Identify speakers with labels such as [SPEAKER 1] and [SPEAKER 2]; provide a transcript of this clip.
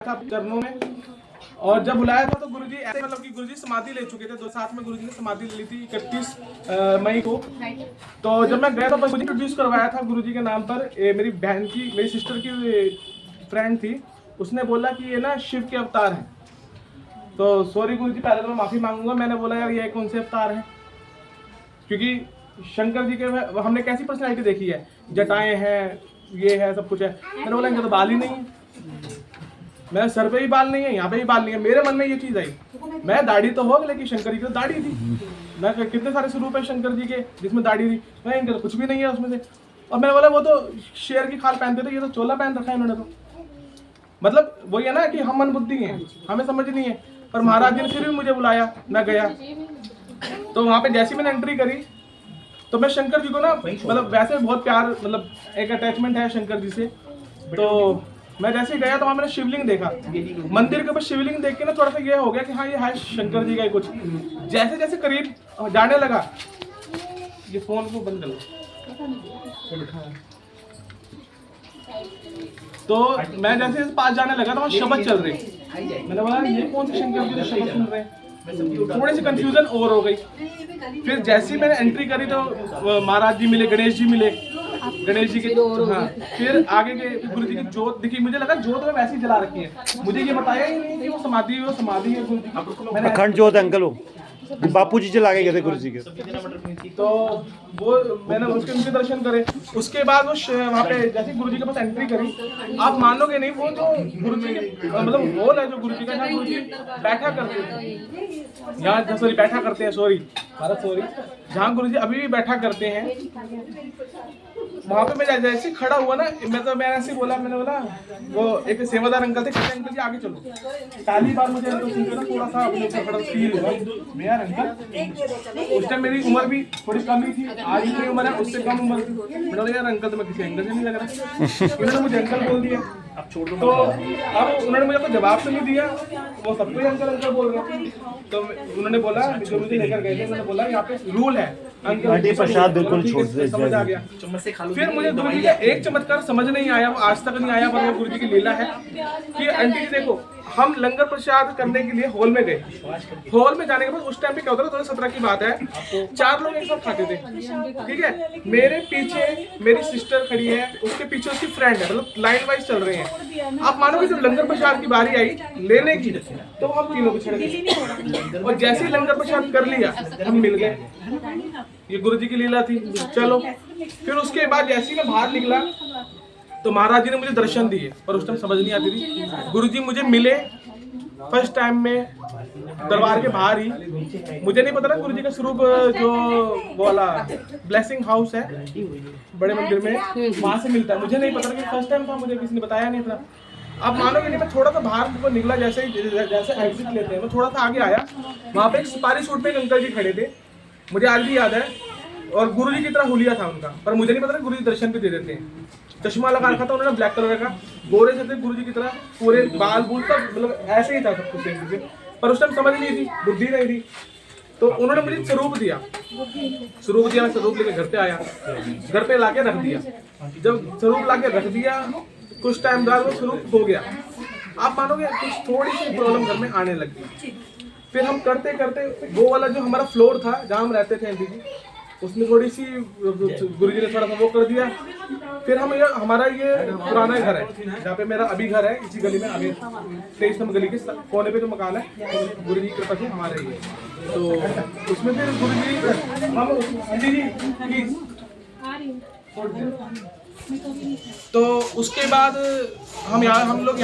[SPEAKER 1] था चरणों में। और जब बुलाया था तो गुरुजी ऐसे मतलब कि गुरुजी समाधि ले चुके थे, दो साथ में गुरुजी ने समाधि ले ली थी 31 मई को। तो जब मैं गया तो बस मुझे इंट्रोड्यूस करवाया था गुरुजी के नाम पर। मेरी बहन की, मेरी सिस्टर की फ्रेंड थी, उसने बोला कि ये ना शिव के अवतार हैं। तो सॉरी गुरुजी, पहले तो मैं माफ़ी मांगूंगा, मैंने बोला यार ये कौन से अवतार हैं, क्योंकि शंकर जी के हमने कैसी पर्सनैलिटी देखी है, जटाएं हैं, ये है, सब कुछ है। मैंने बोला इनके तो बाल ही नहीं है, मेरे सर पे भी बाल नहीं है, यहाँ पे भी बाल नहीं है। मेरे मन में ये चीज़ आई, मैं दाढ़ी तो हो लेकिन शंकर जी की तो दाढ़ी थी। मैं कितने सारे स्वरूप है शंकर जी के जिसमें दाढ़ी थी, मैं इनका तो कुछ भी नहीं है उसमें से। और मैंने बोला वो तो शेर की खाल पहनते थे, ये तो चोला पहन रखा है इन्होंने। तो मतलब वही है ना कि हम मन बुद्धि हैं, हमें समझ नहीं है। पर महाराज जी ने फिर भी मुझे बुलाया, मैं गया। तो वहाँ पे जैसी मैंने एंट्री करी तो मैं शंकर जी को ना मतलब वैसे बहुत प्यार, मतलब एक अटैचमेंट है शंकर जी से। तो मैं जैसे गया तो वहाँ मैंने शिवलिंग देखा, मंदिर के ऊपर शिवलिंग देख के ना थोड़ा सा ये हो गया कि हाँ ये है शंकर जी का ही कुछ। जैसे जैसे करीब जाने लगा, ये फोन को बंद कर लो। तो मैं जैसे पास जाने लगा तो वहाँ शब्द चल रहे। मैंने बोला ये कौन से शंकर जी शब्द सुन रहे हैं, थोड़ी सी कंफ्यूजन और हो गई। फिर जैसे ही मैंने एंट्री करी तो महाराज जी मिले, गणेश जी मिले, गणेश जी के। हाँ, फिर आगे के गुरु जी की जोत दिखी, मुझे लगा जोत में वैसे ही जला रखी है, मुझे ये बताया ही नहीं कि वो समाधि है गुरु जी।
[SPEAKER 2] अखंड जोत अंकल हो, बापू जी चला गए थे गुरु जी के।
[SPEAKER 1] तो वो मैंने उनके दर्शन करे। उसके बाद वो वहाँ पे जैसे गुरु जी के पास एंट्री करी, आप मानोगे नहीं, वो जो गुरु जी मतलब हॉल है जो गुरु जी का, जहाँ गुरु जी बैठा करते थे, यहाँ सॉरी बैठा करते हैं, सॉरी भारत सॉरी, जहाँ गुरु जी अभी भी बैठा करते हैं, वहाँ पे मैं जैसे खड़ा हुआ ना, मैं ऐसे बोला, मैंने बोला वो एक सेवादार अंकल थे, कहते अंकल जी आगे चलो। पहली बार मुझे अंकल सुनकर ना थोड़ा सा अपने ऊपर बड़ा फील हुआ, मैं यार अंकल, उस टाइम मेरी उम्र भी थोड़ी कम ही थी, आज मेरी उम्र है उससे कम उम्र थी। मैंने बोला यार अंकल तो मैं किसी अंकल से नहीं लग रहा, उन्होंने मुझे अंकल बोल दिया। अब छोड़ दो, तो अब उन्होंने मुझे कोई जवाब तो नहीं दिया, वो सबको ही अंकल अंकल बोल रहे। तो उन्होंने बोला, जो मुझे लेकर गए थे, उन्होंने बोला यहाँ पे रूल है अंकल प्रसाद बिल्कुल छोड़ दे, समझ आ गया। फिर मुझे गुरु जी का एक चमत्कार समझ नहीं आया, वो आज तक नहीं आया, पर वो गुरु जी की लीला है कि आंटी जी देखो, हम लंगर प्रसाद करने के लिए हॉल में गए। हॉल में जाने के बाद उस टाइम पे क्या होता था, 2017 की बात है, 4 लोग एक साथ खाते थे, ठीक है। मेरे पीछे मेरी सिस्टर खड़ी है, उसके पीछे उसकी फ्रेंड है, मतलब लाइन वाइज चल रहे हैं। आप मानोगे जब लंगर प्रसाद की बारी आई लेने की, तो हम तीनों पिछड़ गए, और जैसे ही लंगर प्रसाद कर लिया हम मिल गए। ये गुरु जी की लीला थी। चलो फिर उसके बाद जैसे ही मैं बाहर निकला तो महाराज जी ने मुझे दर्शन दिए, पर उस टाइम समझ नहीं आती थी। गुरु जी मुझे मिले फर्स्ट टाइम में दरबार के बाहर ही, मुझे नहीं पता था गुरु जी का स्वरूप जो वो वाला ब्लेसिंग हाउस है बड़े मंदिर में, वहां से मिलता है, मुझे नहीं पता था कि फर्स्ट टाइम था, मुझे किसी ने बताया नहीं था। आप मानोगे नहीं, मैं थोड़ा सा बाहर को निकला, जैसे एग्जिट लेते हैं, मैं थोड़ा सा आगे आया, वहाँ पे एक सिपारी सूट में एक अंकल जी खड़े थे, मुझे आज भी याद है, और गुरु जी की तरह हुलिया था उनका, पर मुझे नहीं पता गुरु जी दर्शन भी दे देते हैं। चश्मा लगा रखा था उन्होंने ब्लैक कलर का, गोरे से थे गुरु जी की तरह, पूरे बाल बूल सब मतलब ऐसे ही था सब कुछ, पर उस टाइम समझ नहीं थी, बुद्धि नहीं थी। तो उन्होंने मुझे स्वरूप दिया, मैं स्वरूप लेके घर पे आया, घर पे लाके रख दिया। जब स्वरूप लाके रख दिया कुछ टाइम बाद वो स्वरूप हो गया। आप मानोगे कुछ थोड़ी सी प्रॉब्लम घर में आने लगी। फिर हम करते करते वो वाला जो हमारा फ्लोर था जहाँ हम रहते थे आंटी जी, उसमें थोड़ी सी गुरुजी ने थोड़ा सा वो कर दिया। फिर हम हमारा ये पुराना घर है जहाँ पे मेरा अभी घर है, इसी गली में आगे 23 नंबर गली के कोने पे जो मकान है, गुरुजी की कृपा से हमारा ही है। तो उसमें फिर गुरुजी हम आंटी जी प्लीज, तो उसके बाद हम लोग